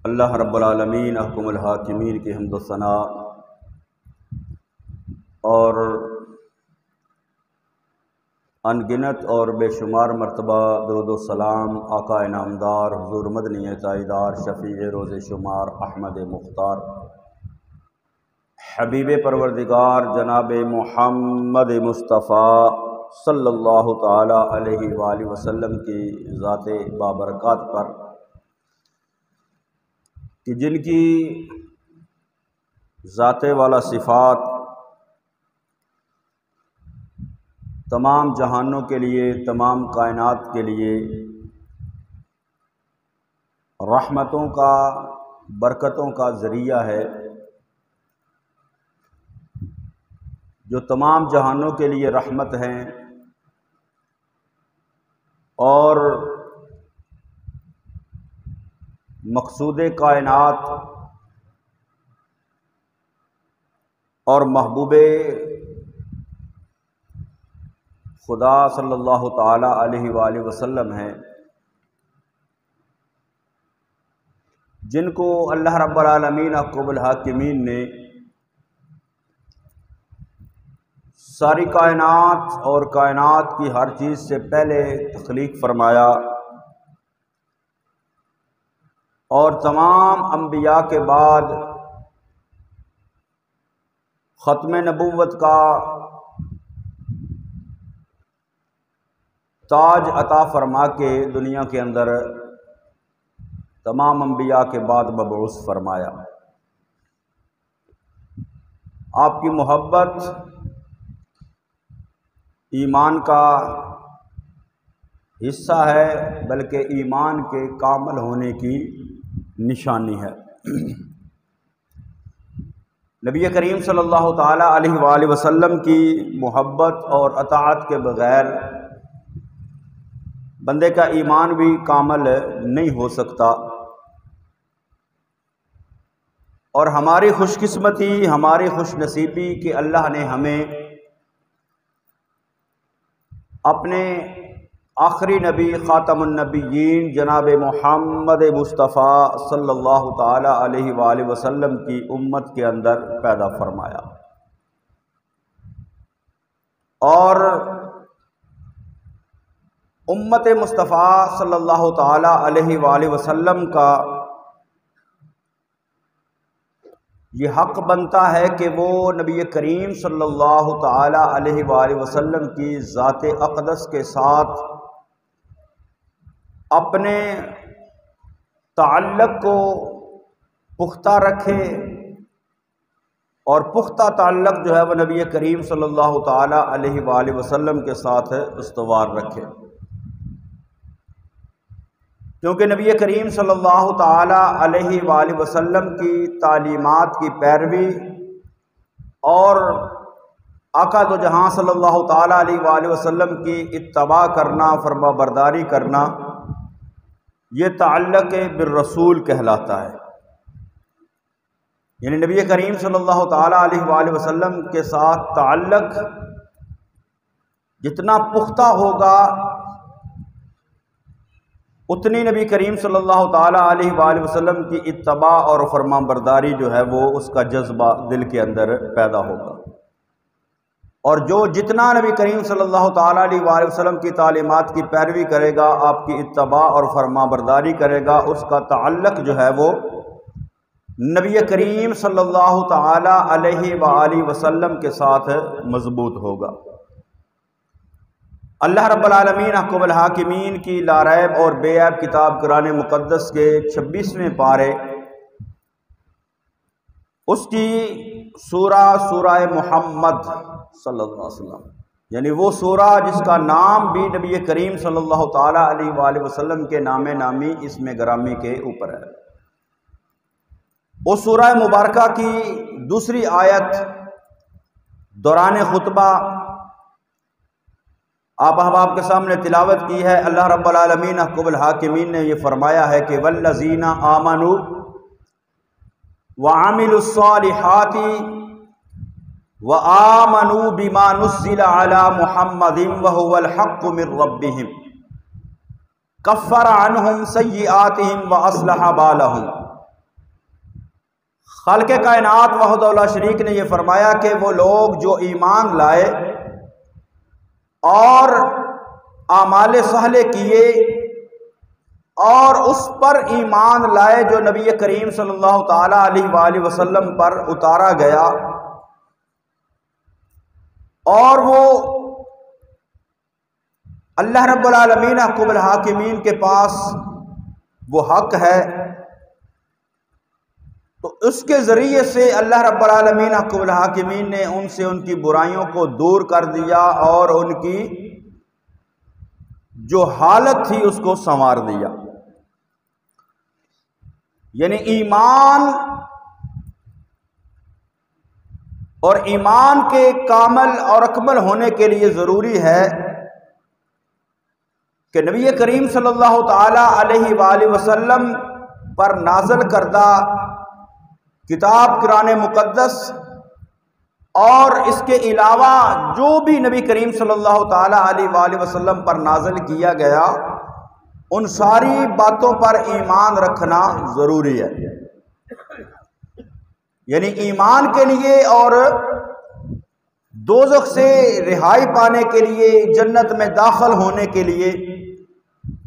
اللہ رب العالمین احکم الحاکمین کی حمد و ثنا اور انگنت اور بے شمار مرتبہ درود و سلام آقا انعامدار حضور مدنی تائیدار شفیع روز شمار احمد مختار حبیب پروردگار جناب محمد مصطفیٰ صلی اللہ تعالی علیہ وآلہ وسلم کی ذات بابرکات پر کہ جن کی ذات والا صفات تمام جہانوں کے لیے، تمام کائنات کے لیے رحمتوں کا، برکتوں کا ذریعہ ہے، جو تمام جہانوں کے لیے رحمت ہیں اور مقصود کائنات اور محبوب خدا صلی اللہ تعالی علیہ وآلہ وسلم ہیں، جن کو اللہ رب العالمین احکم الحاکمین نے ساری کائنات اور کائنات کی ہر چیز سے پہلے تخلیق فرمایا اور تمام انبیاء کے بعد ختم نبوت کا تاج عطا فرما کے دنیا کے اندر تمام انبیاء کے بعد مبعوث فرمایا۔ آپ کی محبت ایمان کا حصہ ہے، بلکہ ایمان کے کامل ہونے کی نشانی ہے۔ نبی کریم صلی اللہ تعالی علیہ وآلہ وسلم کی محبت اور اطاعت کے بغیر بندے کا ایمان بھی کامل نہیں ہو سکتا، اور ہماری خوش قسمتی، ہماری خوش نصیبی کہ اللہ نے ہمیں اپنے آخری نبی خاتم النبیین جناب محمد مصطفیٰ صلی اللہ تعالی علیہ وآلہ وسلم کی امت کے اندر پیدا فرمایا، اور امت مصطفیٰ صلی اللہ تعالی علیہ وآلہ وسلم کا یہ حق بنتا ہے کہ وہ نبی کریم صلی اللہ تعالی علیہ وآلہ وسلم کی ذات اقدس کے ساتھ اپنے تعلق کو پختہ رکھے، اور پختہ تعلق جو ہے وہ نبی کریم صلی اللہ تعالی علیہ وآلہ وسلم کے ساتھ استوار رکھے، کیونکہ نبی کریم صلی اللہ تعالی علیہ وآلہ وسلم کی تعلیمات کی پیروی اور آقا دو جہاں صلی اللہ تعالی علیہ وآلہ وسلم کی اتباع کرنا، فرما برداری کرنا، یہ تعلق بالرسول کہلاتا ہے۔ یعنی نبی کریم صلی اللہ تعالی علیہ وآلہ وسلم کے ساتھ تعلق جتنا پختہ ہوگا، اتنی نبی کریم صلی اللہ تعالی علیہ وآلہ وسلم کی اتباع اور فرما برداری جو ہے وہ اس کا جذبہ دل کے اندر پیدا ہوگا، اور جو جتنا نبی کریم صلی اللہ تعالی علیہ وآلہ وسلم کی تعلیمات کی پیروی کرے گا، آپ کی اتباع اور فرما برداری کرے گا، اس کا تعلق جو ہے وہ نبی کریم صلی اللہ تعالی علیہ وآلہ وسلم کے ساتھ مضبوط ہوگا۔ اللہ رب العالمین احکم الحاکمین کی لاریب اور بے عیب کتاب قرآن مقدس کے 26ویں پارے، اس کی سورہ محمد صلی اللہ علیہ وسلم، یعنی وہ سورہ جس کا نام بھی نبی کریم صلی اللہ تعالی علیہ وآلہ وسلم کے نام نامی اسم گرامی کے اوپر ہے، اس سورہ مبارکہ کی دوسری آیت دوران خطبہ آپ احباب کے سامنے تلاوت کی ہے۔ اللہ رب العالمین احکم الحاکمین نے یہ فرمایا ہے کہ والذین آمنوا وعملوا الصالحات وآمنوا بما نزل على محمد وهو الحق من ربهم کفر عنہم سیئاتہم واصلح بالہم خالق کائنات وحدہ لا شریک نے یہ فرمایا کہ وہ لوگ جو ایمان لائے اور اعمال صالح کیے اور اس پر ایمان لائے جو نبی کریم صلی اللہ تعالی علیہ وآلہ وسلم پر اتارا گیا، اور وہ اللہ رب العالمین حکم الحاکمین کے پاس وہ حق ہے، تو اس کے ذریعے سے اللہ رب العالمین حکم الحاکمین نے ان سے ان کی برائیوں کو دور کر دیا اور ان کی جو حالت تھی اس کو سنوار دیا۔ یعنی ایمان اور ایمان کے کامل اور اکمل ہونے کے لیے ضروری ہے کہ نبی کریم صلی اللہ تعالی علیہ وآلہ وسلم پر نازل کردہ کتاب قرآن مقدس اور اس کے علاوہ جو بھی نبی کریم صلی اللہ تعالی علیہ وآلہ وسلم پر نازل کیا گیا، ان ساری باتوں پر ایمان رکھنا ضروری ہے۔ یعنی ایمان کے لیے اور دوزخ سے رہائی پانے کے لیے، جنت میں داخل ہونے کے لیے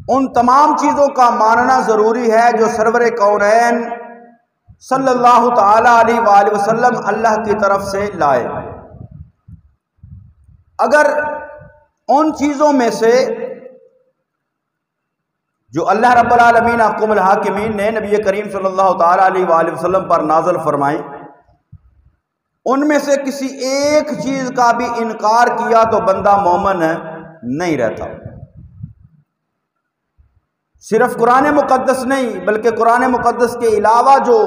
ان تمام چیزوں کا ماننا ضروری ہے جو سرور کونین صلی اللہ تعالی علیہ وآلہ وسلم اللہ کی طرف سے لائے۔ اگر ان چیزوں میں سے جو اللہ رب العالمین حکم الحاکمین نے نبی کریم صلی اللہ تعالی علیہ وآلہ وسلم پر نازل فرمائیں، ان میں سے کسی ایک چیز کا بھی انکار کیا تو بندہ مومن نہیں رہتا۔ صرف قرآن مقدس نہیں بلکہ قرآن مقدس کے علاوہ جو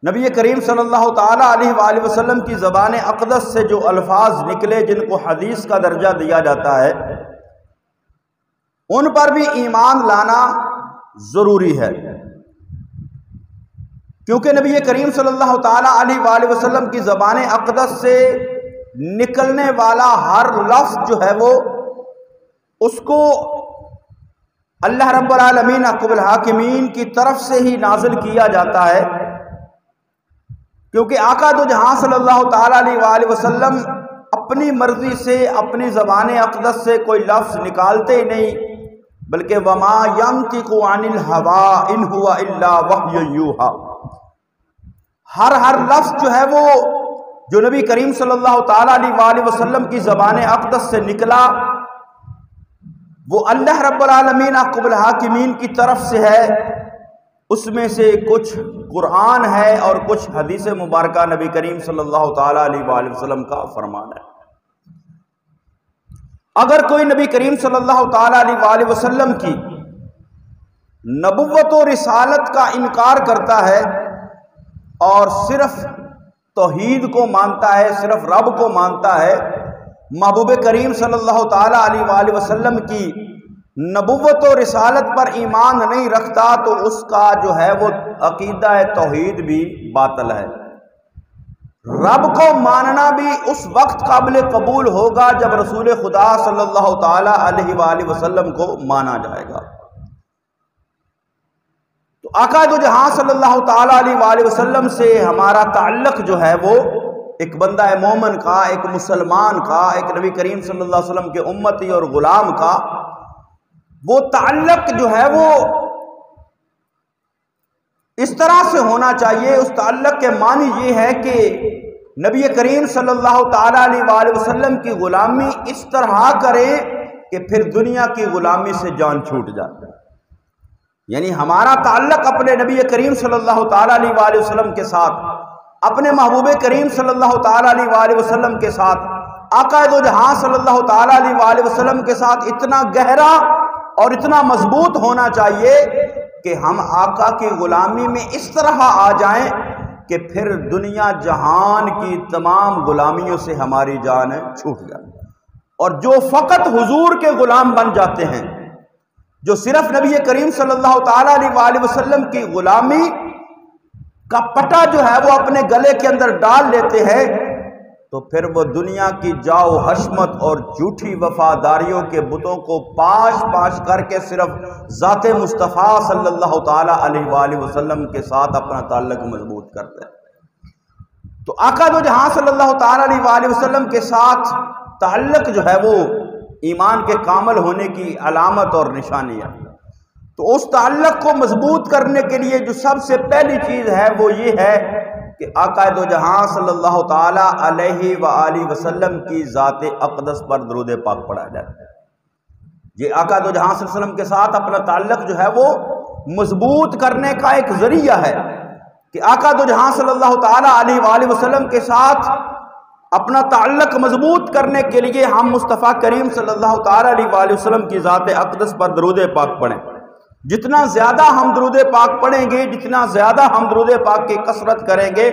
نبی کریم صلی اللہ تعالی علیہ وآلہ وسلم کی زبان اقدس سے جو الفاظ نکلے جن کو حدیث کا درجہ دیا جاتا ہے، ان پر بھی ایمان لانا ضروری ہے، کیونکہ نبی کریم صلی اللہ تعالی علیہ وآلہ وسلم کی زبان اقدس سے نکلنے والا ہر لفظ جو ہے وہ اس کو اللہ رب العالمین حکم الحاکمین کی طرف سے ہی نازل کیا جاتا ہے، کیونکہ آقا دو جہاں صلی اللہ تعالی علیہ وآلہ وسلم اپنی مرضی سے اپنی زبان اقدس سے کوئی لفظ نکالتے ہی نہیں، بلکہ وما ينطق عن الهوى ان هو الا وحی یوحی، ہر لفظ جو ہے وہ جو نبی کریم صلی اللہ تعالی علیہ وآلہ وسلم کی زبان اقدس سے نکلا وہ اللہ رب العالمین حکم الحاکمین کی طرف سے ہے۔ اس میں سے کچھ قرآن ہے اور کچھ حدیث مبارکہ نبی کریم صلی اللہ تعالی علیہ وآلہ وسلم کا فرمان ہے۔ اگر کوئی نبی کریم صلی اللہ تعالی علیہ وآلہ وسلم کی نبوت و رسالت کا انکار کرتا ہے اور صرف توحید کو مانتا ہے، صرف رب کو مانتا ہے، محبوب کریم صلی اللہ تعالی علیہ وآلہ وسلم کی نبوت و رسالت پر ایمان نہیں رکھتا، تو اس کا جو ہے وہ عقیدہ توحید بھی باطل ہے۔ رب کو ماننا بھی اس وقت قابل قبول ہوگا جب رسول خدا صلی اللہ تعالی علیہ وآلہ وسلم کو مانا جائے گا۔ تو آقا دو جہاں صلی اللہ تعالی علیہ وآلہ وسلم سے ہمارا تعلق جو ہے وہ ایک بندہ مومن کا، ایک مسلمان کا، ایک نبی کریم صلی اللہ علیہ وسلم کے امتی اور غلام کا، وہ تعلق جو ہے وہ اس طرح سے ہونا چاہیے۔ اس تعلق کے معنی یہ ہے کہ نبی کریم صلی اللہ تعالی علیہ وآلہ وسلم کی غلامی اس طرح کرے کہ پھر دنیا کی غلامی سے جان چھوٹ جائے۔ یعنی ہمارا تعلق اپنے نبی کریم صلی اللہ تعالی علیہ وآلہ وسلم کے ساتھ، اپنے محبوب کریم صلی اللہ تعالی علیہ وآلہ وسلم کے ساتھ، آقا دو جہاں صلی اللہ تعالی علیہ وآلہ وسلم کے ساتھ اتنا گہرا اور اتنا مضبوط ہونا چاہیے کہ ہم آقا کی غلامی میں اس طرح آ جائیں کہ پھر دنیا جہان کی تمام غلامیوں سے ہماری جان چھوٹ جائے۔ اور جو فقط حضور کے غلام بن جاتے ہیں، جو صرف نبی کریم صلی اللہ تعالی علیہ وآلہ وسلم کی غلامی کا پٹا جو ہے وہ اپنے گلے کے اندر ڈال لیتے ہیں، تو پھر وہ دنیا کی جاؤ حشمت اور جھوٹی وفاداریوں کے بتوں کو پاش پاش کر کے صرف ذات مصطفیٰ صلی اللہ تعالی علیہ وآلہ وسلم کے ساتھ اپنا تعلق مضبوط کرتے ہیں۔ تو آقا دو جہاں صلی اللہ تعالیٰ علیہ وآلہ وسلم کے ساتھ تعلق جو ہے وہ ایمان کے کامل ہونے کی علامت اور نشانی ہے۔ تو اس تعلق کو مضبوط کرنے کے لیے جو سب سے پہلی چیز ہے وہ یہ ہے کہ آقا دو جہاں صلی اللہ تعالیٰ علیہ وآلہ وسلم کی ذات اقدس پر درود پاک پڑھا جائے۔ یہ آقا دو جہاں صلی اللہ علیہ وسلم کے ساتھ اپنا تعلق جو ہے وہ مضبوط کرنے کا ایک ذریعہ ہے کہ آقا دو جہاں صلی اللہ تعالیٰ علیہ وآلہ وسلم کے ساتھ اپنا تعلق مضبوط کرنے کے لیے ہم مصطفیٰ کریم صلی اللہ تعالیٰ علیہ وآلہ وسلم کی ذات اقدس پر درود پاک پڑھیں۔ جتنا زیادہ ہم درود پاک پڑھیں گے، جتنا زیادہ ہم درود پاک کی کثرت کریں گے،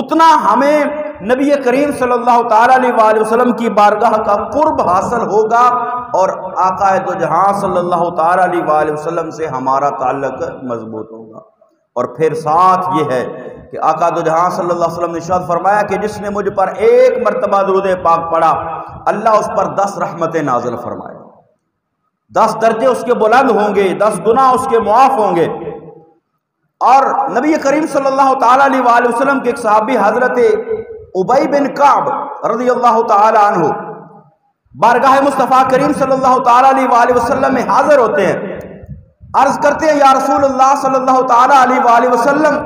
اتنا ہمیں نبی کریم صلی اللہ تعالیٰ علیہ وآلہ وسلم کی بارگاہ کا قرب حاصل ہوگا اور آقا دو جہاں صلی اللہ تعالیٰ علیہ وآلہ وسلم سے ہمارا تعلق مضبوط ہوگا۔ اور پھر ساتھ یہ ہے کہ آقا دو جہاں صلی اللہ علیہ وسلم نے ارشاد فرمایا کہ جس نے مجھ پر ایک مرتبہ درود پاک پڑھا اللہ اس پر 10 رحمتیں نازل فرمائے، 10 درجے اس کے بلند ہوں گے، 10 گناہ اس کے معاف ہوں گے۔ اور نبی کریم صلی اللہ تعالیٰ علیہ وآلہ وسلم کے ایک صحابی حضرت ابی بن کعب رضی اللہ تعالیٰ عنہ بارگاہ مصطفیٰ کریم صلی اللہ تعالیٰ علیہ وآلہ وسلم میں حاضر ہوتے ہیں، عرض کرتے ہیں یا رسول اللہ صلی اللہ تعالیٰ علیہ وآلہ وسلم،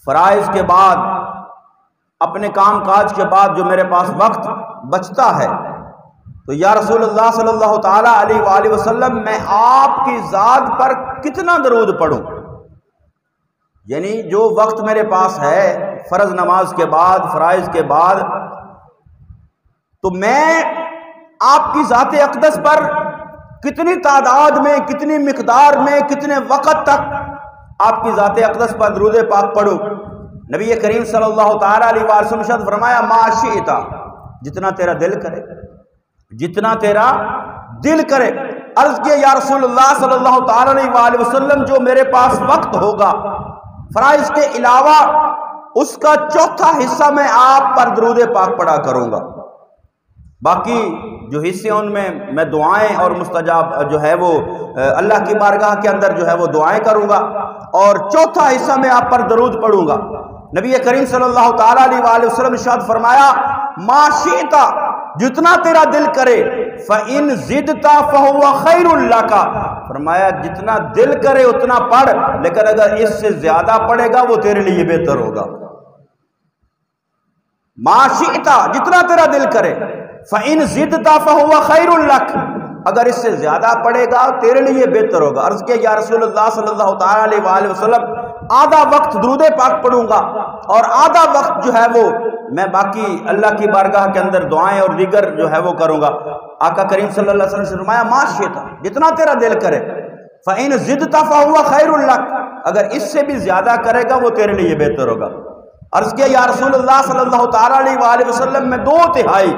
فرائض کے بعد اپنے کام کاج کے بعد جو میرے پاس وقت بچتا ہے تو یا رسول اللہ صلی اللہ تعالیٰ علیہ وآلہ وسلم میں آپ کی ذات پر کتنا درود پڑھوں؟ یعنی جو وقت میرے پاس ہے فرض نماز کے بعد، فرائض کے بعد، تو میں آپ کی ذات اقدس پر کتنی تعداد میں، کتنی مقدار میں، کتنے وقت تک آپ کی ذات اقدس پر درود پاک پڑھوں؟ نبی کریم صلی اللہ تعالیٰ علیہ وآلہ وسلم نے فرمایا ما شئت، جتنا تیرا دل کرے، جتنا تیرا دل کرے۔ عرض کیا یا رسول اللہ صلی اللہ تعالیٰ علیہ وآلہ وسلم جو میرے پاس وقت ہوگا فرائض کے علاوہ اس کا چوتھا حصہ میں آپ پر درود پاک پڑھا کروں گا، باقی جو حصے ان میں دعائیں اور مستجاب جو ہے وہ اللہ کی بارگاہ کے اندر جو ہے وہ دعائیں کروں گا، اور چوتھا حصہ میں آپ پر درود پڑھوں گا۔ نبی کریم صلی اللہ تعالیٰ علیہ وآلہ وسلم نے ارشاد فرمایا ما شئت، جتنا تیرا دل کرے، فَإِن زِدْتَ فَهُوَ خَيْرٌ لَكَ، فرمایا جتنا دل کرے اتنا پڑھ، لیکن اگر اس سے زیادہ پڑھے گا وہ تیرے لیے بہتر ہوگا۔ ما شئت، جتنا تیرا دل کرے، فَإِن زِدْتَ فَهُوَ خَيْرٌ لَكَ، اگر اس سے زیادہ پڑھے گا تیرے لیے بہتر ہوگا۔ عرض کیا یا رسول اللہ صلی اللہ تعالیٰ علیہ وآلہ وسلم آدھا وقت درود پاک پڑھوں گا اور آدھا وقت جو ہے وہ میں باقی اللہ کی بارگاہ کے اندر دعائیں اور دیگر جو ہے وہ کروں گا۔ آقا کریم صلی اللہ علیہ وسلم سے فرمایا ما شئت، جتنا تیرا دل کرے، فَإِن زِدْتَ فَهُوَ خَيْرٌ لَكَ، اگر اس سے بھی زیادہ کرے گا وہ تیرے لیے بہتر ہوگا۔ عرض کیا یا رسول اللہ صلی اللہ تعالیٰ علیہ وآلہ وسلم میں 2/3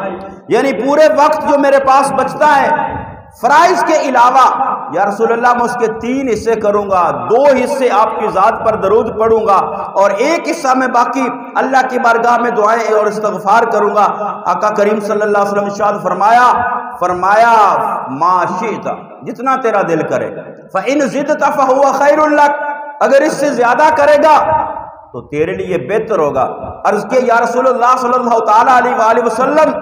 یعنی پورے وقت جو میرے پاس بچتا ہے فرائض کے علاوہ یا رسول اللہ میں اس کے 3 حصے کروں گا، 2 حصے آپ کی ذات پر درود پڑھوں گا اور 1 حصہ میں باقی اللہ کی بارگاہ میں دعائیں اور استغفار کروں گا۔ آقا کریم صلی اللہ علیہ وسلم نے ارشاد فرمایا ما شئت، جتنا تیرا دل کرے، فَإِن زِدْتَ فَهُوَ خَيْرٌ لَكَ، اگر اس سے زیادہ کرے گا تو تیرے لیے بہتر ہوگا۔ عرض کیا یا رسول اللہ صلی اللہ تعالیٰ علیہ وآلہ وسلم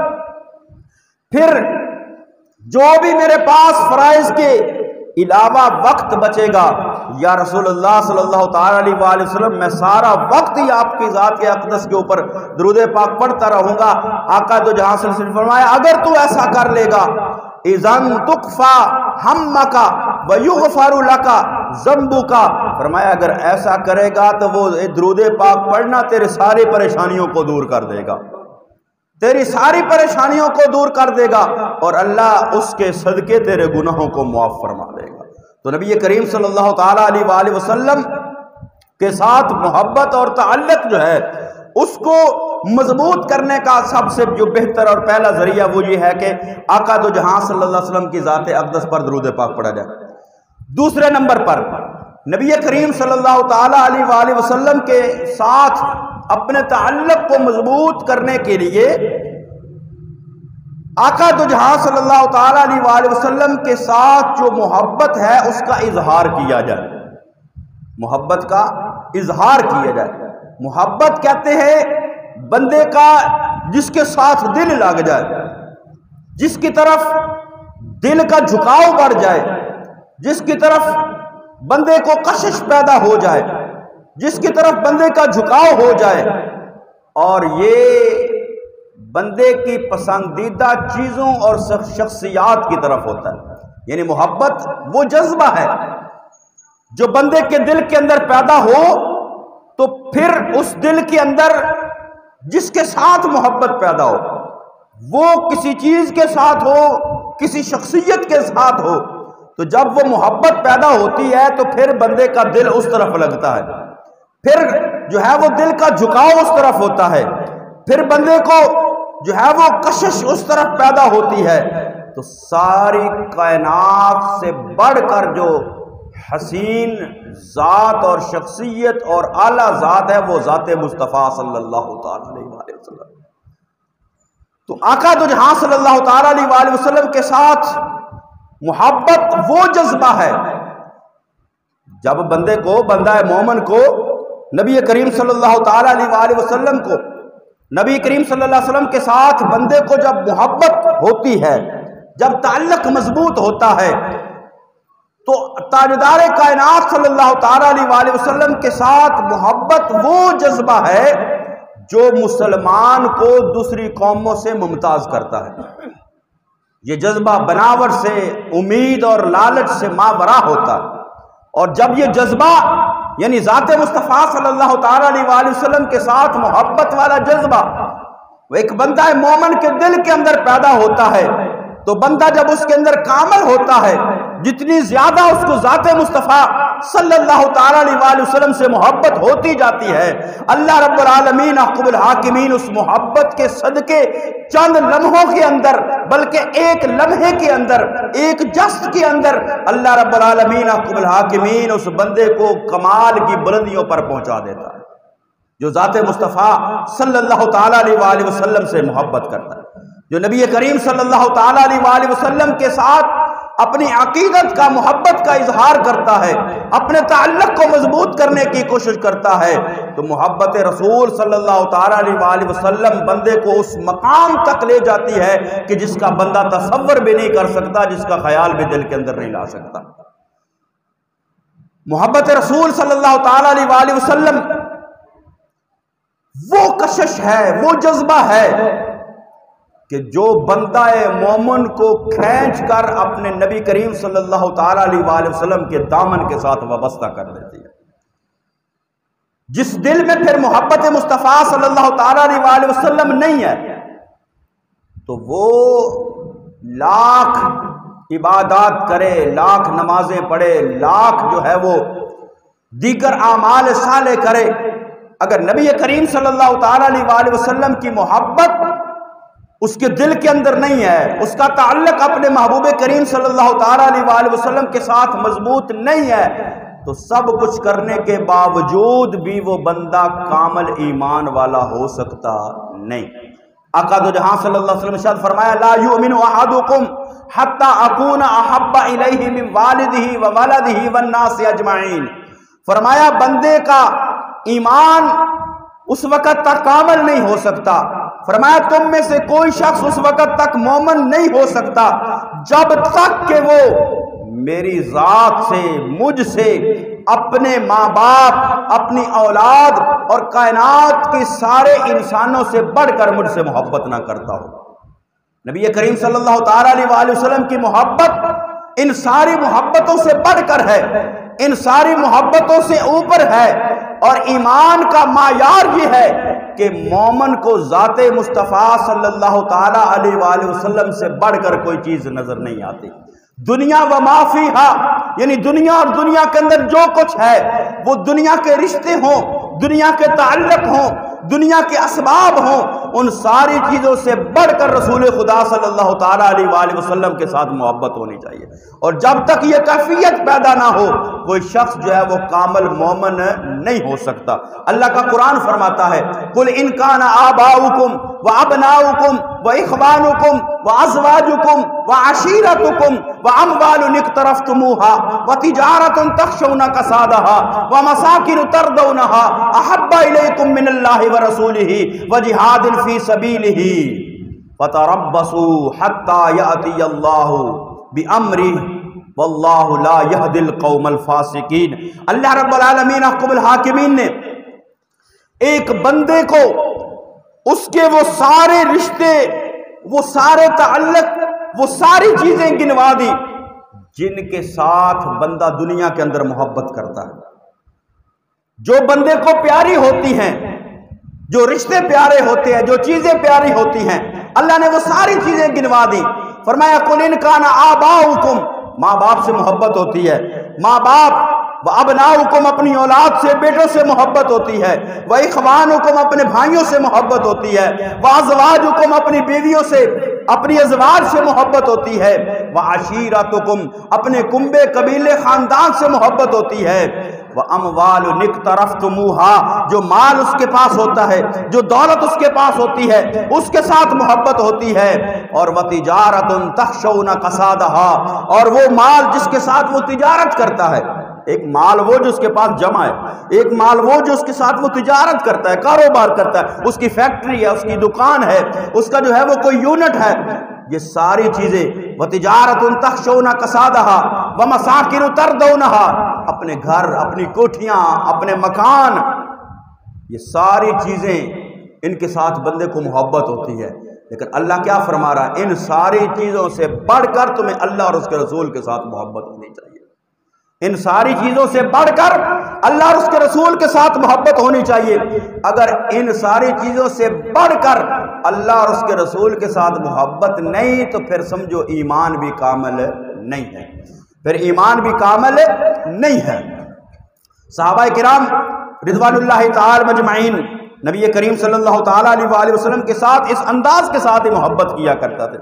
پھر جو بھی میرے پاس فرائض کے علاوہ وقت بچے گا یا رسول اللہ صلی اللہ تعالیٰ علیہ وآلہ وسلم میں سارا وقت ہی آپ کی ذات اقدس کے اوپر درود پاک پڑھتا رہوں گا۔ آقا دو جہاں صلی اللہ علیہ وسلم نے فرمایا اگر تو ایسا کر لے گا اذن تکفا ہمک ویغفر لک ذنبک، فرمایا اگر ایسا کرے گا تو وہ درود پاک پڑھنا تیرے ساری پریشانیوں کو دور کر دے گا، تیری ساری پریشانیوں کو دور کر دے گا اور اللہ اس کے صدقے تیرے گناہوں کو معاف فرما دے گا۔ تو نبی کریم صلی اللہ تعالیٰ علیہ وآلہ وسلم کے ساتھ محبت اور تعلق جو ہے اس کو مضبوط کرنے کا سب سے جو بہتر اور پہلا ذریعہ وہ یہ ہے کہ آقا دو جہاں صلی اللہ علیہ وسلم کی ذات اقدس پر درود پاک پڑھا جائے۔ دوسرے نمبر پر نبی کریم صلی اللہ تعالیٰ علیہ وآلہ وسلم کے ساتھ اپنے تعلق کو مضبوط کرنے کے لیے آقا دو جہاں صلی اللہ تعالیٰ علیہ وآلہ وسلم کے ساتھ جو محبت ہے اس کا اظہار کیا جائے، محبت کا اظہار کیا جائے۔ محبت کہتے ہیں بندے کا جس کے ساتھ دل لگ جائے، جس کی طرف دل کا جھکاؤ بڑھ جائے، جس کی طرف بندے کو کشش پیدا ہو جائے، جس کی طرف بندے کا جھکاؤ ہو جائے، اور یہ بندے کی پسندیدہ چیزوں اور شخصیات کی طرف ہوتا ہے۔ یعنی محبت وہ جذبہ ہے جو بندے کے دل کے اندر پیدا ہو تو پھر اس دل کے اندر جس کے ساتھ محبت پیدا ہو، وہ کسی چیز کے ساتھ ہو، کسی شخصیت کے ساتھ ہو، تو جب وہ محبت پیدا ہوتی ہے تو پھر بندے کا دل اس طرف لگتا ہے، پھر جو ہے وہ دل کا جھکاؤ اس طرف ہوتا ہے، پھر بندے کو جو ہے وہ کشش اس طرف پیدا ہوتی ہے۔ تو ساری کائنات سے بڑھ کر جو حسین ذات اور شخصیت اور اعلیٰ ذات ہے وہ ذات مصطفیٰ صلی اللہ تعالی علیہ وآلہ وسلم۔ تو آقا دو جہاں صلی اللہ تعالی علیہ وآلہ وسلم کے ساتھ محبت وہ جذبہ ہے جب بندے کو، بندہ مومن کو، نبی کریم صلی اللہ تعالی علیہ وآلہ وسلم کو، نبی کریم صلی اللہ علیہ وسلم کے ساتھ بندے کو جب محبت ہوتی ہے، جب تعلق مضبوط ہوتا ہے، تو تاجدار کائنات صلی اللہ تعالی علیہ وآلہ وسلم کے ساتھ محبت وہ جذبہ ہے جو مسلمان کو دوسری قوموں سے ممتاز کرتا ہے۔ یہ جذبہ بناوٹ سے، امید اور لالچ سے ماورا ہوتا ہے، اور جب یہ جذبہ یعنی ذات مصطفیٰ صلی اللہ تعالی علیہ وآلہ وسلم کے ساتھ محبت والا جذبہ وہ ایک بندہ مومن کے دل کے اندر پیدا ہوتا ہے، تو بندہ جب اس کے اندر کامل ہوتا ہے، جتنی زیادہ اس کو ذات مصطفیٰ صلی اللہ تعالی علیہ وآلہ وسلم سے محبت ہوتی جاتی ہے، اللہ رب العالمین احکم الحاکمین اس محبت کے صدقے چند لمحوں کے اندر، بلکہ ایک لمحے کے اندر، ایک جست کے اندر، اللہ رب العالمین احکم الحاکمین اس بندے کو کمال کی بلندیوں پر پہنچا دیتا ہے جو ذات مصطفیٰ صلی اللہ تعالی علیہ وآلہ وسلم سے محبت کرتا ہے، جو نبی کریم صلی اللہ تعالی علیہ وآلہ وسلم کے ساتھ اپنی عقیدت کا، محبت کا اظہار کرتا ہے، اپنے تعلق کو مضبوط کرنے کی کوشش کرتا ہے، تو محبت رسول صلی اللہ تعالی علیہ وآلہ وسلم بندے کو اس مقام تک لے جاتی ہے کہ جس کا بندہ تصور بھی نہیں کر سکتا، جس کا خیال بھی دل کے اندر نہیں لا سکتا۔ محبت رسول صلی اللہ تعالی علیہ وآلہ وسلم وہ کشش ہے، وہ جذبہ ہے کہ جو بندہ مومن کو کھینچ کر اپنے نبی کریم صلی اللہ تعالی علیہ وآلہ وسلم کے دامن کے ساتھ وابستہ کر دیتی ہے۔ جس دل میں پھر محبت مصطفیٰ صلی اللہ تعالی علیہ وآلہ وسلم نہیں ہے تو وہ لاکھ عبادات کرے، لاکھ نمازیں پڑھے، لاکھ جو ہے وہ دیگر اعمال صالح کرے، اگر نبی کریم صلی اللہ تعالی علیہ وآلہ وسلم کی محبت اس کے دل کے اندر نہیں ہے، اس کا تعلق اپنے محبوب کریم صلی اللہ تعالی علیہ وآلہ وسلم کے ساتھ مضبوط نہیں ہے، تو سب کچھ کرنے کے باوجود بھی وہ بندہ کامل ایمان والا ہو سکتا نہیں۔ آقا دو جہاں صلی اللہ علیہ وسلم ارشاد فرمایا لا یؤمن احدکم حتی اکون احب الیہ من والدہ وولدہ والناس اجمعین، فرمایا بندے کا ایمان اس وقت تک کامل نہیں ہو سکتا، فرمایا تم میں سے کوئی شخص اس وقت تک مومن نہیں ہو سکتا جب تک کہ وہ میری ذات سے، مجھ سے، اپنے ماں باپ، اپنی اولاد اور کائنات کے سارے انسانوں سے بڑھ کر مجھ سے محبت نہ کرتا ہو۔ نبی کریم صلی اللہ تعالی علیہ وآلہ وسلم کی محبت ان ساری محبتوں سے بڑھ کر ہے، ان ساری محبتوں سے اوپر ہے، اور ایمان کا معیار یہ ہے کہ مومن کو ذات مصطفیٰ صلی اللہ تعالی علیہ وآلہ وسلم سے بڑھ کر کوئی چیز نظر نہیں آتی۔ دنیا و ما فیہا، یعنی دنیا اور دنیا کے اندر جو کچھ ہے، وہ دنیا کے رشتے ہوں، دنیا کے تعلق ہوں، دنیا کے اسباب ہوں، ان ساری چیزوں سے بڑھ کر رسول خدا صلی اللہ تعالی علیہ وآلہ وسلم کے ساتھ محبت ہونی چاہیے، اور جب تک یہ کیفیت پیدا نہ ہو کوئی شخص جو ہے وہ کامل مومن نہیں ہو سکتا۔ اللہ کا قرآن فرماتا ہے قل ان کان آباؤکم وابناؤکم واخوانکم وازواجکم وعشیرتکم واموال اقترفتموها وتجارۃ تخشون کسادها ومساکن ترضونها احب الیکم من اللہ ورسولہ وجہاد فی سبیلہ فتربصوا حتی یأتی اللہ بامرہ واللہ لا یہدی القوم الفاسقین۔ اللہ رب العالمین احکم الحاکمین نے ایک بندے کو اس کے وہ سارے رشتے، وہ سارے تعلق، وہ ساری چیزیں گنوا دی جن کے ساتھ بندہ دنیا کے اندر محبت کرتا ہے، جو بندے کو پیاری ہوتی ہیں، جو رشتے پیارے ہوتے ہیں، جو چیزیں پیاری ہوتی ہیں، اللہ نے وہ ساری چیزیں گنوا دی۔ فرمایا قُلْ إِنْ كَانَ آبَاؤُكُمْ، ماں باپ سے محبت ہوتی ہے، ماں باپ وَأَبْنَاؤُكُمْ اپنی اولاد سے، بیٹوں سے محبت ہوتی ہے، وَإِخْوَانُكُمْ اپنے بھائیوں سے محبت ہوتی ہے، وَأَزْوَاجُكُمْ اپنی بیویوں سے، اپنی ازواج سے محبت ہوتی ہے، وَعَشِيرَتُكُمْ اپنے کنبے قبیلے خاندان سے محبت ہوتی ہے، وَأَمْوَالٌ اقْتَرَفْتُمُوهَا جو مال اس کے پاس ہوتا ہے، جو دولت اس کے پاس ہوتی ہے، اس کے ساتھ محبت ہوتی ہے، اور وَتِجَارَةٌ تَخْشَوْنَ كَسَادَهَا اور وہ مال جس کے ساتھ وہ تجارت کرتا ہے، ایک مال وہ جو اس کے پاس جمع ہے، ایک مال وہ جو اس کے ساتھ وہ تجارت کرتا ہے، کاروبار کرتا ہے، اس کی فیکٹری ہے، اس کی دکان ہے، اس کا جو ہے وہ کوئی یونٹ ہے، یہ ساری چیزیں وَتِجَارَةٌ تَخْشَوْنَ كَسَادَهَا وَمَسَاكِنُ تَرْضَوْنَهَا اپنے گھر، اپنی کوٹھیاں، اپنے مکان، یہ ساری چیزیں ان کے ساتھ بندے کو محبت ہوتی ہے، لیکن اللہ کیا فرما رہا ہے؟ ان ساری چیزوں سے بڑھ کر تمہیں اللہ اور اس کے رسول کے ساتھ محبت ہونی چاہیے، ان ساری چیزوں سے بڑھ کر اللہ اور اس کے رسول کے ساتھ محبت ہونی چاہیے۔ اگر ان ساری چیزوں سے بڑھ کر اللہ اور اس کے رسول کے ساتھ محبت نہیں تو پھر سمجھو ایمان بھی کامل نہیں ہے، پھر ایمان بھی کامل نہیں ہے۔ صحابہ کرام رضوان اللہ تعالی مجمعین نبی کریم صلی اللہ تعالی علیہ وآلہ وسلم کے ساتھ اس انداز کے ساتھ ہی محبت کیا کرتا تھے،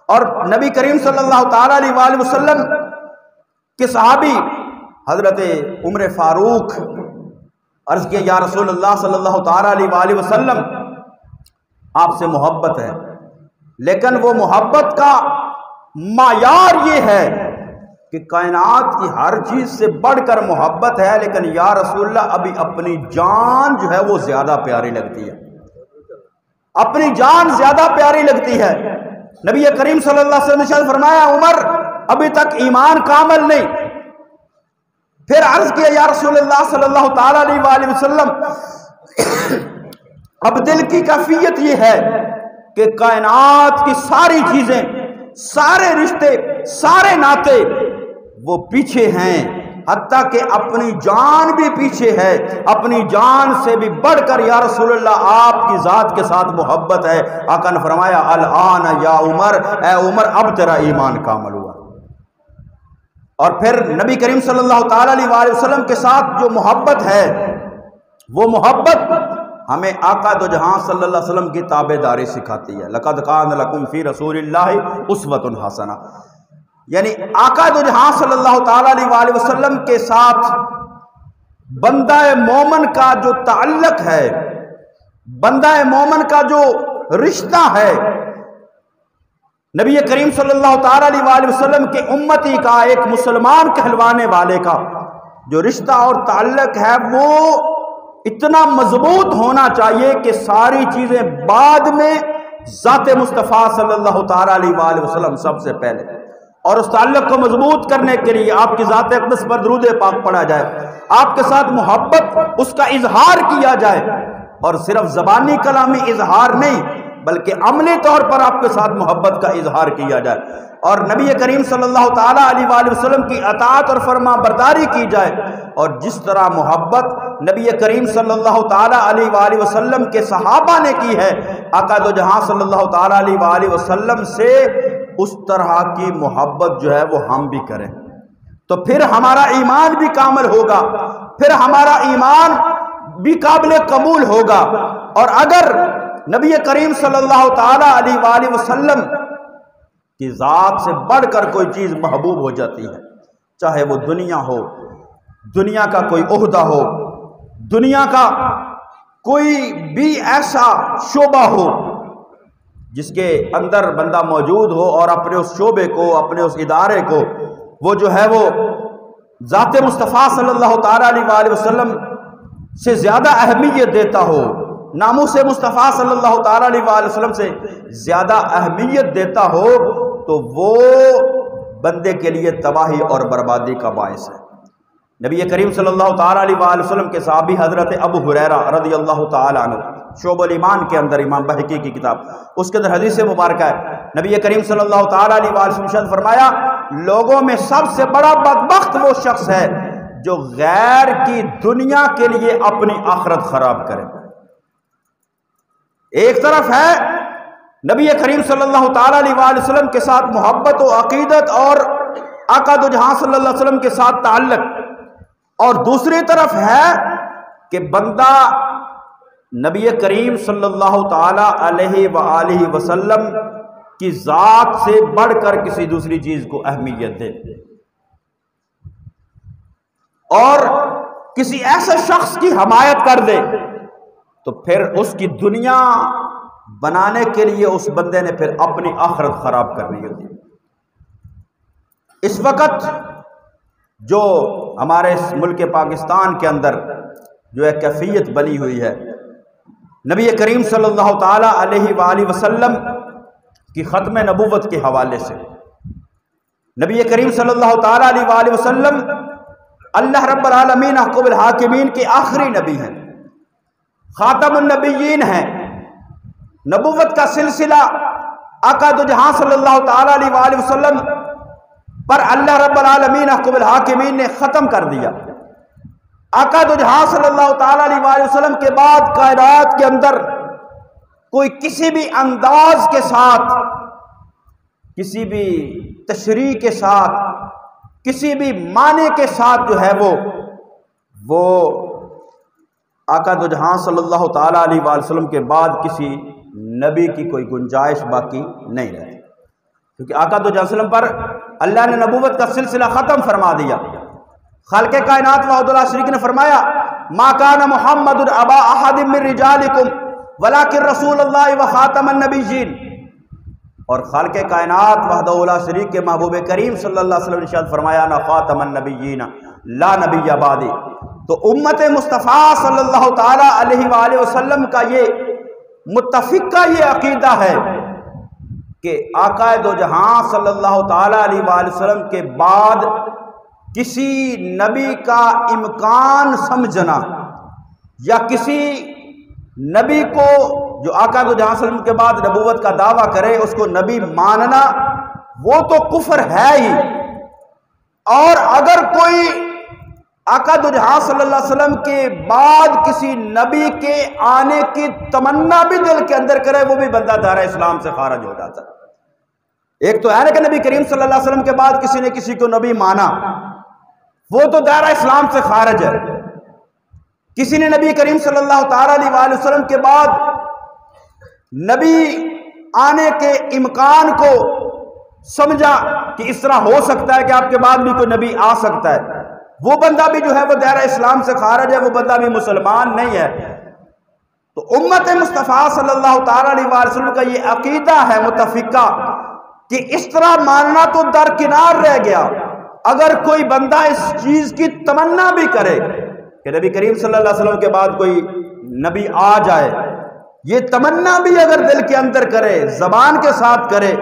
اور نبی کریم صلی اللہ تعالی علیہ وآلہ وسلم کے صحابی حضرت عمر فاروق عرض کیا یا رسول اللہ صلی اللہ تعالی علیہ وآلہ وسلم آپ سے محبت ہے، لیکن وہ محبت کا معیار یہ ہے کہ کائنات کی ہر چیز سے بڑھ کر محبت ہے، لیکن یا رسول اللہ ابھی اپنی جان جو ہے وہ زیادہ پیاری لگتی ہے، اپنی جان زیادہ پیاری لگتی ہے۔ نبی کریم صلی اللہ علیہ وسلم نے فرمایا عمر ابھی تک ایمان کامل نہیں۔ پھر عرض کیا یا رسول اللہ صلی اللہ تعالی علیہ وآلہ وسلم اب دل کی کیفیت یہ ہے کہ کائنات کی ساری چیزیں، سارے رشتے، سارے ناطے وہ پیچھے ہیں، حتیٰ کہ اپنی جان بھی پیچھے ہے، اپنی جان سے بھی بڑھ کر یا رسول اللہ آپ کی ذات کے ساتھ محبت ہے۔ آقا نے فرمایا الآن یا عمر، اے عمر اب تیرا ایمان کامل ہوا۔ اور پھر نبی کریم صلی اللہ تعالی علیہ وآلہ وسلم کے ساتھ جو محبت ہے، وہ محبت ہمیں آقا دو جہاں صلی اللہ علیہ وسلم کی تابعداری سکھاتی ہے۔ لَقَدْ كَانَ لَكُمْ فِي رَسُولِ اللَّهِ أُسْوَةٌ حَسَنَةٌ، یعنی آقا دو جہاں صلی اللہ تعالی علیہ وآلہ وسلم کے ساتھ بندہ مومن کا جو تعلق ہے، بندہ مومن کا جو رشتہ ہے، نبی کریم صلی اللہ تعالی علیہ وآلہ وسلم کے امتی کا، ایک مسلمان کہلوانے والے کا جو رشتہ اور تعلق ہے وہ اتنا مضبوط ہونا چاہیے کہ ساری چیزیں بعد میں ذات مصطفیٰ صلی اللہ تعالی علیہ وآلہ وسلم سب سے پہلے، اور اس تعلق کو مضبوط کرنے کے لیے آپ کی ذات اقدس پر درود پاک پڑھا جائے، آپ کے ساتھ محبت اس کا اظہار کیا جائے، اور صرف زبانی کلامی اظہار نہیں بلکہ عملی طور پر آپ کے ساتھ محبت کا اظہار کیا جائے، اور نبی کریم صلی اللہ تعالیٰ علیہ وآلہ وسلم کی اطاعت اور فرما برداری کی جائے، اور جس طرح محبت نبی کریم صلی اللہ تعالیٰ علیہ وآلہ وسلم کے صحابہ نے کی ہے آقا دو جہاں صلی اللہ تعالیٰ علیہ وآلہ وسلم سے، اس طرح کی محبت جو ہے وہ ہم بھی کریں، تو پھر ہمارا ایمان بھی کامل ہوگا، پھر ہمارا ایمان بھی قابل قبول ہوگا۔ اور اگر نبی کریم صلی اللہ تعالی علیہ وآلہ وسلم کی ذات سے بڑھ کر کوئی چیز محبوب ہو جاتی ہے، چاہے وہ دنیا ہو، دنیا کا کوئی عہدہ ہو، دنیا کا کوئی بھی ایسا شعبہ ہو، جس کے اندر بندہ موجود ہو اور اپنے اس شعبے کو، اپنے اس ادارے کو وہ جو ہے وہ ذات مصطفیٰ صلی اللہ تعالیٰ علیہ وآلہ وسلم سے زیادہ اہمیت دیتا ہو، ناموس مصطفیٰ صلی اللہ تعالیٰ علیہ وآلہ وسلم سے زیادہ اہمیت دیتا ہو، تو وہ بندے کے لیے تباہی اور بربادی کا باعث ہے۔ نبی کریم صلی اللہ تعالیٰ علیہ وآلہ وسلم کے صحابی حضرت ابو ہریرہ رضی اللہ تعالیٰ عنہ، شعب الایمان کے اندر امام بہقی کی کتاب، اس کے اندر حدیث مبارکہ ہے، نبی کریم صلی اللہ تعالیٰ علیہ وآلہ وسلم نے فرمایا، لوگوں میں سب سے بڑا بدبخت وہ شخص ہے جو غیر کی دنیا کے لیے اپنی آخرت خراب کرے۔ ایک طرف ہے نبی کریم صلی اللہ تعالیٰ علیہ وآلہ وسلم کے ساتھ محبت و عقیدت اور آقا دو جہاں صلی اللہ علیہ وسلم کے ساتھ تعلق، اور دوسری طرف ہے کہ بندہ نبی کریم صلی اللہ تعالیٰ علیہ وآلہ وسلم کی ذات سے بڑھ کر کسی دوسری چیز کو اہمیت دے، اور کسی ایسے شخص کی حمایت کر دے، تو پھر اس کی دنیا بنانے کے لیے اس بندے نے پھر اپنی آخرت خراب کرنی ہوتی ہے۔ اس وقت جو ہمارے ملک پاکستان کے اندر جو ایک کیفیت بنی ہوئی ہے، نبی کریم صلی اللہ تعالیٰ علیہ وآلہ وسلم کی ختم نبوت کے حوالے سے، نبی کریم صلی اللہ تعالیٰ علیہ وآلہ وسلم اللہ رب العالمین احکم الحاکمین کے آخری نبی ہیں، خاتم النبیین ہیں، نبوت کا سلسلہ آقا دو جہاں صلی اللہ تعالیٰ علیہ وآلہ وسلم پر اللہ رب العالمین احکم الحاکمین نے ختم کر دیا۔ آقا دو جہاں صلی اللہ تعالیٰ علیہ وآلہ وسلم کے بعد کائنات کے اندر کوئی کسی بھی انداز کے ساتھ، کسی بھی تشریح کے ساتھ، کسی بھی معنی کے ساتھ جو ہے وہ آقا دو جہاں صلی اللہ تعالیٰ علیہ وآلہ وسلم کے بعد کسی نبی کی کوئی گنجائش باقی نہیں رہتی، کیونکہ آقا دو جہاں وسلم پر اللہ نے نبوت کا سلسلہ ختم فرما دیا۔ خالق کائنات وحدہ شریک نے فرمایا، ما کان محمد ابا احد من رجالکم ولکن رسول اللہ وخاتم النبیین، اور خالق کائنات وحدہ شریک کے محبوب کریم صلی اللہ علیہ وسلم نے ارشاد فرمایا، انا خاتم النبیین لا نبی بعدی۔ تو امت مصطفیٰ صلی اللہ تعالیٰ علیہ وآلہ وسلم کا یہ متفقہ یہ عقیدہ ہے کہ آقا دو جہاں صلی اللہ تعالیٰ علیہ وآلہ وسلم کے بعد کسی نبی کا امکان سمجھنا، یا کسی نبی کو جو آقا دو جہاں صلی اللہ علیہ وسلم کے بعد نبوت کا دعویٰ کرے اس کو نبی ماننا، وہ تو کفر ہے ہی، اور اگر کوئی آقا دو جہاں صلی اللہ علیہ وسلم کے بعد کسی نبی کے آنے کی تمنا بھی دل کے اندر کرے، وہ بھی بندہ دائرہ اسلام سے خارج ہو جاتا ہے۔ ایک تو ہے کہ نبی کریم صلی اللہ علیہ وسلم کے بعد کسی نے کسی کو نبی مانا، وہ تو دائرہ اسلام سے خارج ہے۔ کسی نے نبی کریم صلی اللہ تعالیٰ علیہ وآلہ وسلم کے بعد نبی آنے کے امکان کو سمجھا کہ اس طرح ہو سکتا ہے کہ آپ کے بعد بھی کوئی نبی آ سکتا ہے، وہ بندہ بھی جو ہے وہ دائرہ اسلام سے خارج ہے، وہ بندہ بھی مسلمان نہیں ہے۔ تو امت مصطفیٰ صلی اللہ تعالیٰ علیہ وآلہ وسلم کا یہ عقیدہ ہے متفقہ کہ اس طرح ماننا تو درکنار رہ گیا۔ اگر کوئی بندہ اس چیز کی تمنا بھی کرے کہ نبی کریم صلی اللہ علیہ وسلم کے بعد کوئی نبی آ جائے، یہ تمنا بھی اگر دل کے اندر کرے، زبان کے ساتھ کرے،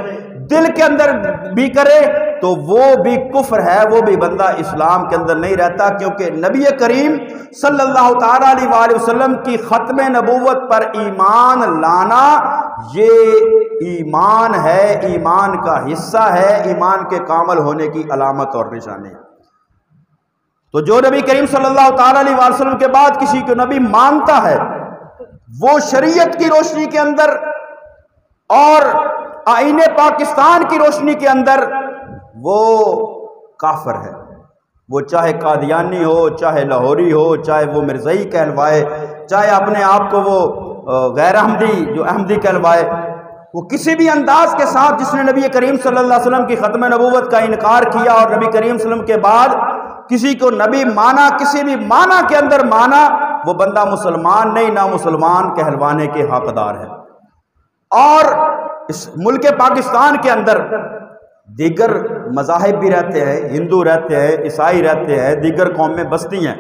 دل کے اندر بھی کرے، تو وہ بھی کفر ہے، وہ بھی بندہ اسلام کے اندر نہیں رہتا، کیونکہ نبی کریم صلی اللہ تعالیٰ علیہ وآلہ وسلم کی ختم نبوت پر ایمان لانا یہ ایمان ہے، ایمان کا حصہ ہے، ایمان کے کامل ہونے کی علامت اور نشانی۔ تو جو نبی کریم صلی اللہ تعالیٰ علیہ وآلہ وسلم کے بعد کسی کو نبی مانتا ہے، وہ شریعت کی روشنی کے اندر اور آئین پاکستان کی روشنی کے اندر وہ کافر ہے، وہ چاہے قادیانی ہو، چاہے لاہوری ہو، چاہے وہ مرزائی کہلوائے، چاہے اپنے آپ کو وہ غیر احمدی جو احمدی کہلوائے، وہ کسی بھی انداز کے ساتھ جس نے نبی کریم صلی اللہ علیہ وسلم کی ختم نبوت کا انکار کیا اور نبی کریم صلی اللہ علیہ وسلم کے بعد کسی کو نبی مانا، کسی بھی معنی کے اندر مانا، وہ بندہ مسلمان نہیں، نہ مسلمان کہلوانے کے حقدار ہے۔ اور اس ملک پاکستان کے اندر دیگر مذاہب بھی رہتے ہیں، ہندو رہتے ہیں، عیسائی رہتے ہیں، دیگر قومیں بستی ہیں،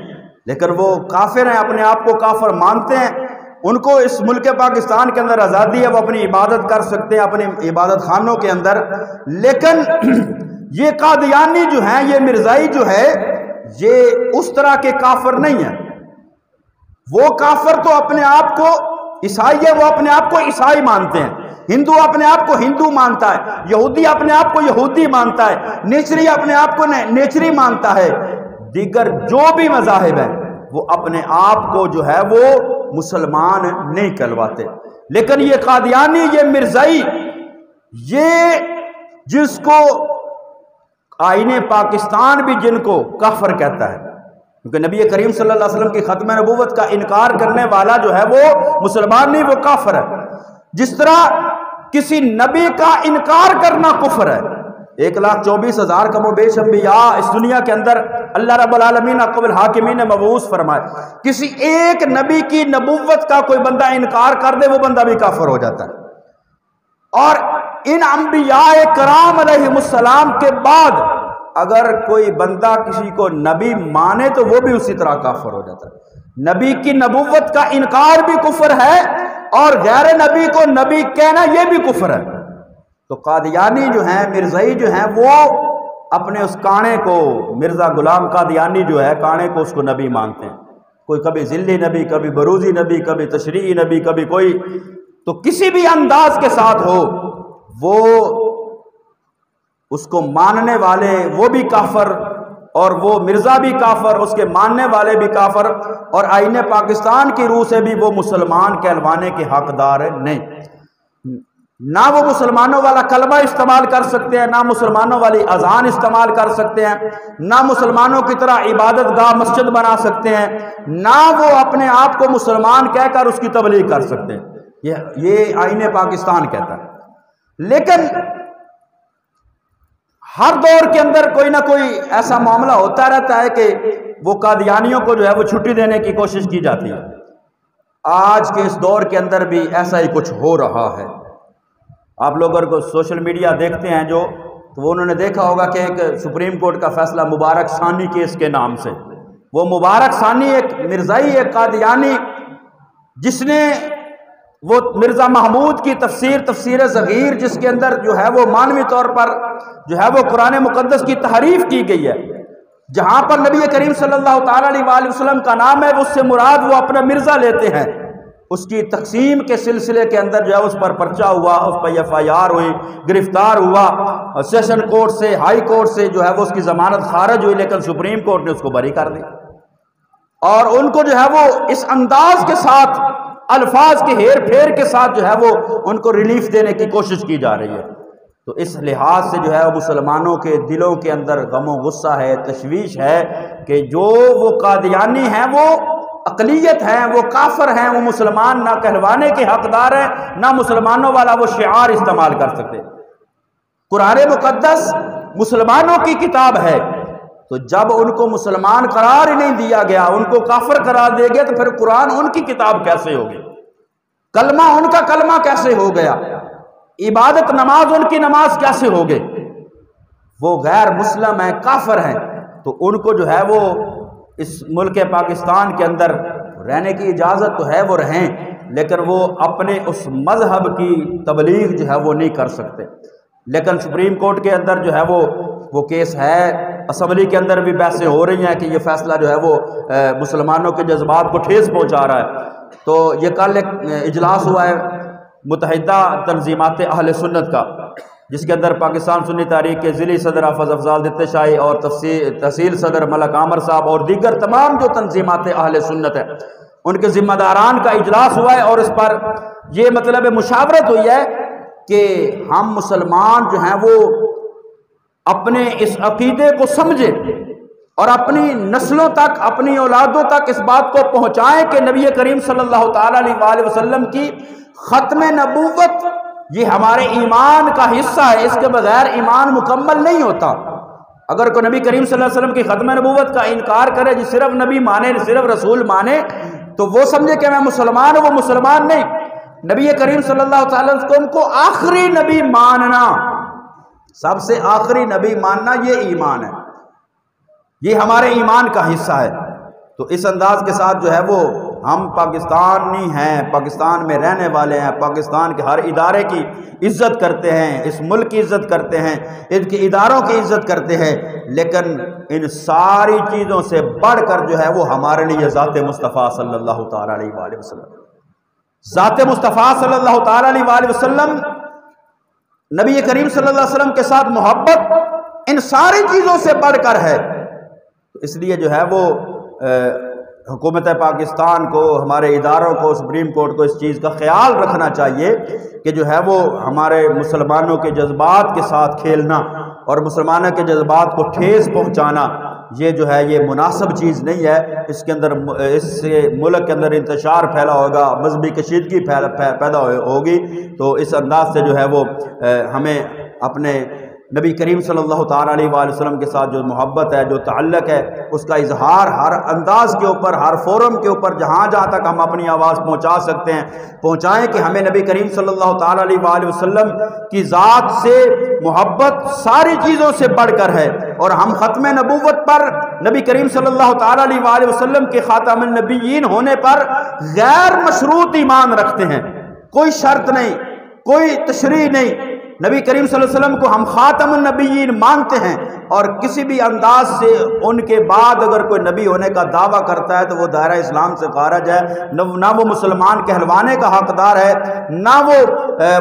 لیکن وہ کافر ہیں، اپنے آپ کو کافر مانتے ہیں۔ ان کو اس ملک پاکستان کے اندر آزادی ہے، وہ اپنی عبادت کر سکتے ہیں اپنی عبادت خانوں کے اندر، لیکن یہ قادیانی جو ہیں، یہ مرزائی جو ہے، یہ اس طرح کے کافر نہیں ہیں۔ وہ کافر تو اپنے آپ کو عیسائی ہے، وہ اپنے آپ کو عیسائی مانتے ہیں، ہندو اپنے آپ کو ہندو مانتا ہے، یہودی اپنے آپ کو یہودی مانتا ہے، نیچری اپنے آپ کو نیچری مانتا ہے، دیگر جو بھی مذاہب ہیں وہ اپنے آپ کو جو ہے وہ مسلمان نہیں کہلواتے۔ لیکن یہ قادیانی، یہ مرزائی، یہ جس کو آئین پاکستان بھی جن کو کافر کہتا ہے، کیونکہ نبی کریم صلی اللہ علیہ وسلم کی ختم نبوت کا انکار کرنے والا جو ہے وہ مسلمان نہیں، وہ کافر ہے۔ جس طرح کسی نبی کا انکار کرنا کفر ہے۔ 1,24,000 کم و بیش انبیاء اس دنیا کے اندر اللہ رب العالمین حق الحاکمین نے مبعوث فرمائے، کسی ایک نبی کی نبوت کا کوئی بندہ انکار کر دے، وہ بندہ بھی کافر ہو جاتا ہے۔ اور ان انبیاء کرام علیہ السلام کے بعد اگر کوئی بندہ کسی کو نبی مانے تو وہ بھی اسی طرح کافر ہو جاتا ہے۔ نبی کی نبوت کا انکار بھی کفر ہے، اور غیر نبی کو نبی کہنا یہ بھی کفر ہے۔ تو قادیانی جو ہیں، مرزائی جو ہیں، وہ اپنے اس کانے کو، مرزا غلام قادیانی جو ہے، کانے کو اس کو نبی مانتے ہیں۔ کوئی کبھی ذلی نبی، کبھی بروزی نبی، کبھی تشریعی نبی، کبھی کوئی، تو کسی بھی انداز کے ساتھ ہو، وہ اس کو ماننے والے وہ بھی کافر، اور وہ مرزا بھی کافر، اس کے ماننے والے بھی کافر، اور آئین پاکستان کی روح سے بھی وہ مسلمان کہلوانے کے حقدار نہیں۔ نہ وہ مسلمانوں والا کلمہ استعمال کر سکتے ہیں، نہ مسلمانوں والی اذان استعمال کر سکتے ہیں، نہ مسلمانوں کی طرح عبادت گاہ مسجد بنا سکتے ہیں، نہ وہ اپنے آپ کو مسلمان کہہ کر اس کی تبلیغ کر سکتے ہیں۔ یہ آئین پاکستان کہتا ہے۔ لیکن ہر دور کے اندر کوئی نہ کوئی ایسا معاملہ ہوتا رہتا ہے کہ وہ قادیانیوں کو جو ہے وہ چھٹی دینے کی کوشش کی جاتی ہے۔ آج کے اس دور کے اندر بھی ایسا ہی کچھ ہو رہا ہے۔ آپ لوگ اگر کو سوشل میڈیا دیکھتے ہیں جو، تو وہ انہوں نے دیکھا ہوگا کہ ایک سپریم کورٹ کا فیصلہ مبارک ثانی کیس کے نام سے، وہ مبارک ثانی ایک مرزائی، ایک قادیانی، جس نے وہ مرزا محمود کی تفسیر صغیر، جس کے اندر جو ہے وہ معنوی طور پر جو ہے وہ قرآن مقدس کی تحریف کی گئی ہے، جہاں پر نبی کریم صلی اللہ تعالیٰ علیہ وآلہ وسلم کا نام ہے، اس سے مراد وہ اپنا مرزا لیتے ہیں۔ اس کی تقسیم کے سلسلے کے اندر جو ہے اس پر پرچہ ہوا، اس پر FIR ہوئی، گرفتار ہوا، سیشن کورٹ سے، ہائی کورٹ سے جو ہے وہ اس کی ضمانت خارج ہوئی، لیکن سپریم کورٹ نے اس کو بری کر دی، اور ان کو جو ہے وہ اس انداز کے ساتھ، الفاظ کے ہیر پھیر کے ساتھ جو ہے وہ ان کو ریلیف دینے کی کوشش کی جا رہی ہے۔ تو اس لحاظ سے جو ہے وہ مسلمانوں کے دلوں کے اندر غم و غصہ ہے، تشویش ہے کہ جو وہ قادیانی ہیں وہ اقلیت ہیں، وہ کافر ہیں، وہ مسلمان نہ کہلوانے کے حقدار ہیں، نہ مسلمانوں والا وہ شعار استعمال کر سکتے۔ قرآن مقدس مسلمانوں کی کتاب ہے، تو جب ان کو مسلمان قرار ہی نہیں دیا گیا، ان کو کافر قرار دے گئے، تو پھر قرآن ان کی کتاب کیسے ہوگی؟ کلمہ ان کا کلمہ کیسے ہو گیا؟ عبادت نماز ان کی نماز کیسے ہو گئے؟ وہ غیر مسلم ہیں، کافر ہیں، تو ان کو جو ہے وہ اس ملک پاکستان کے اندر رہنے کی اجازت تو ہے، وہ رہیں، لیکن وہ اپنے اس مذہب کی تبلیغ جو ہے وہ نہیں کر سکتے۔ لیکن سپریم کورٹ کے اندر جو ہے وہ کیس ہے، اسمبلی کے اندر بھی بحثیں ہو رہی ہیں کہ یہ فیصلہ جو ہے وہ مسلمانوں کے جذبات کو ٹھیس پہنچا رہا ہے۔ تو یہ کل ایک اجلاس ہوا ہے متحدہ تنظیمات اہل سنت کا، جس کے اندر پاکستان سنی تحریک کے ضلعی صدر حافظ افضال دتے شاہی اور تحصیل صدر ملک عامر صاحب اور دیگر تمام جو تنظیمات اہل سنت ہیں ان کے ذمہ داران کا اجلاس ہوا ہے، اور اس پر یہ مطلب مشاورت ہوئی ہے کہ ہم مسلمان جو ہیں وہ اپنے اس عقیدے کو سمجھیں اور اپنی نسلوں تک، اپنی اولادوں تک اس بات کو پہنچائیں کہ نبی کریم صلی اللہ تعالیٰ علیہ وآلہ وسلم کی ختم نبوت یہ ہمارے ایمان کا حصہ ہے، اس کے بغیر ایمان مکمل نہیں ہوتا۔ اگر کوئی نبی کریم صلی اللہ علیہ وسلم کی ختم نبوت کا انکار کرے، جی صرف نبی مانے، صرف رسول مانے، تو وہ سمجھے کہ میں مسلمان ہوں، وہ مسلمان نہیں۔ نبی کریم صلی اللہ علیہ وسلم کو آخری نبی ماننا، سب سے آخری نبی ماننا، یہ ایمان ہے، یہ ہمارے ایمان کا حصہ ہے۔ تو اس انداز کے ساتھ جو ہے وہ ہم پاکستانی ہیں، پاکستان میں رہنے والے ہیں، پاکستان کے ہر ادارے کی عزت کرتے ہیں، اس ملک کی عزت کرتے ہیں، ان کے اداروں کی عزت کرتے ہیں، لیکن ان ساری چیزوں سے بڑھ کر جو ہے وہ ہمارے لیے ذات مصطفیٰ صلی اللہ تعالیٰ علیہ وآلہ وسلم، ذات مصطفیٰ صلی اللہ تعالیٰ علیہ وآلہ وسلم، نبی کریم صلی اللہ علیہ وسلم کے ساتھ محبت ان ساری چیزوں سے بڑھ کر ہے۔ اس لیے جو ہے وہ حکومت پاکستان کو، ہمارے اداروں کو، سپریم کورٹ کو اس چیز کا خیال رکھنا چاہیے کہ جو ہے وہ ہمارے مسلمانوں کے جذبات کے ساتھ کھیلنا اور مسلمانوں کے جذبات کو ٹھیس پہنچانا یہ جو ہے یہ مناسب چیز نہیں ہے۔ اس کے اندر، اس سے ملک کے اندر انتشار پھیلا ہوگا، مذہبی کشیدگی پیدا ہوگی۔ تو اس انداز سے جو ہے وہ ہمیں اپنے نبی کریم صلی اللہ تعالیٰ علیہ وآلہ وسلم کے ساتھ جو محبت ہے، جو تعلق ہے، اس کا اظہار ہر انداز کے اوپر، ہر فورم کے اوپر، جہاں تک ہم اپنی آواز پہنچا سکتے ہیں پہنچائیں کہ ہمیں نبی کریم صلی اللہ تعالیٰ علیہ وآلہ وسلم کی ذات سے محبت ساری چیزوں سے بڑھ کر ہے، اور ہم ختم نبوت پر نبی کریم صلی اللہ تعالیٰ علیہ وآلہ وسلم کے خاتم النبیین ہونے پر غیر مشروط ایمان رکھتے ہیں، کوئی شرط نہیں، کوئی تشریح نہیں۔ نبی کریم صلی اللہ علیہ وسلم کو ہم خاتم النبیین مانتے ہیں، اور کسی بھی انداز سے ان کے بعد اگر کوئی نبی ہونے کا دعویٰ کرتا ہے تو وہ دائرہ اسلام سے خارج ہے، نہ وہ مسلمان کہلوانے کا حقدار ہے، نہ وہ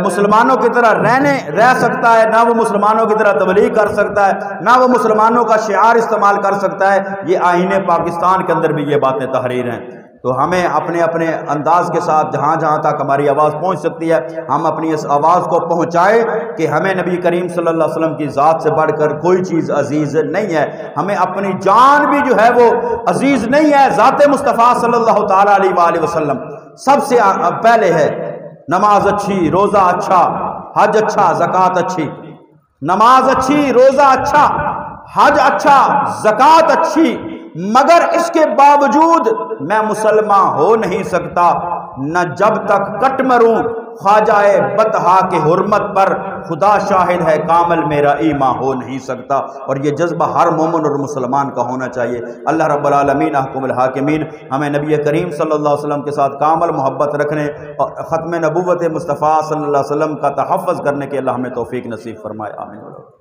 مسلمانوں کی طرح رہ سکتا ہے، نہ وہ مسلمانوں کی طرح تبلیغ کر سکتا ہے، نہ وہ مسلمانوں کا شعار استعمال کر سکتا ہے۔ یہ آئین پاکستان کے اندر بھی یہ باتیں تحریر ہیں۔ تو ہمیں اپنے اپنے انداز کے ساتھ جہاں تک ہماری آواز پہنچ سکتی ہے، ہم اپنی اس آواز کو پہنچائیں کہ ہمیں نبی کریم صلی اللہ علیہ وسلم کی ذات سے بڑھ کر کوئی چیز عزیز نہیں ہے، ہمیں اپنی جان بھی جو ہے وہ عزیز نہیں ہے، ذات مصطفیٰ صلی اللہ تعالیٰ علیہ وآلہ وسلم سب سے پہلے ہے۔ نماز اچھی، روزہ اچھا، حج اچھا، زکوٰۃ اچھی، نماز اچھی، روزہ اچھا، حج اچھا، زکوٰۃ اچھی، مگر اس کے باوجود میں مسلمان ہو نہیں سکتا نہ جب تک کٹ مروں خواجہ بطحا کے حرمت پر، خدا شاہد ہے کامل میرا ایمان ہو نہیں سکتا۔ اور یہ جذبہ ہر مومن اور مسلمان کا ہونا چاہیے۔ اللہ رب العالمین احکم الحاکمین ہمیں نبی کریم صلی اللہ علیہ وسلم کے ساتھ کامل محبت رکھنے اور ختم نبوت مصطفیٰ صلی اللہ علیہ وسلم کا تحفظ کرنے کے اللہ ہمیں توفیق نصیب فرمائے، آمین۔